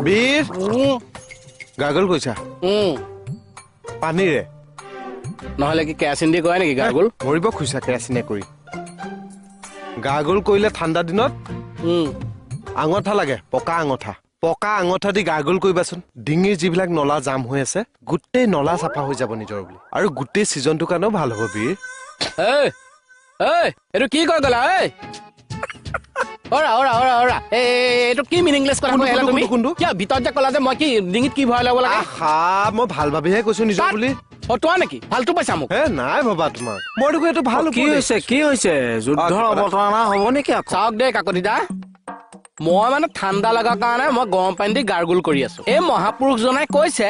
বীৰ গাগল কৈছা পানীৰে নহলে কি কেৰাচিন দি কয় নেকি গাগল মৰিব খুইছা কেৰাচিনে কৰি গাগল কৰিলে ঠাণ্ডা দিনত আঙঠা লাগে পকা আঙঠা দি গাগল কৰিবাচোন ডিঙিৰ যিবিলাক নলা জাম হৈ আছে গোটেই নলা চাফা হৈ যাব নিজৰ বুলি আৰু গোটেই সিজনটোৰ কাৰণেও ভাল হ'ব বীৰ এইটো কি কৈ গলা এইটো কি মিনিংলেছ কথা কৈ আহিলা তুমি কিয় ভিতৰত যে কলা যে মই কি ডিঙিত কি ভৰাই ল'ব লাগে মই ভাল ভাবিহে কৈছো নিজৰ বুলি ফটোৱা নেকি ভালটো পাইছা মোক নাই ভাবা তোমাক মই দেখো এইটো ভাল কি হৈছে যুদ্ধৰ অৱতাৰণা হ'ব নেকি চাওক দেই কাকতিদা মই মানে ঠাণ্ডা লগাৰ কাৰণে মই গৰম পানী দি গাৰ্গুল কৰি আছো এই মহাপুৰুষজনে কৈছে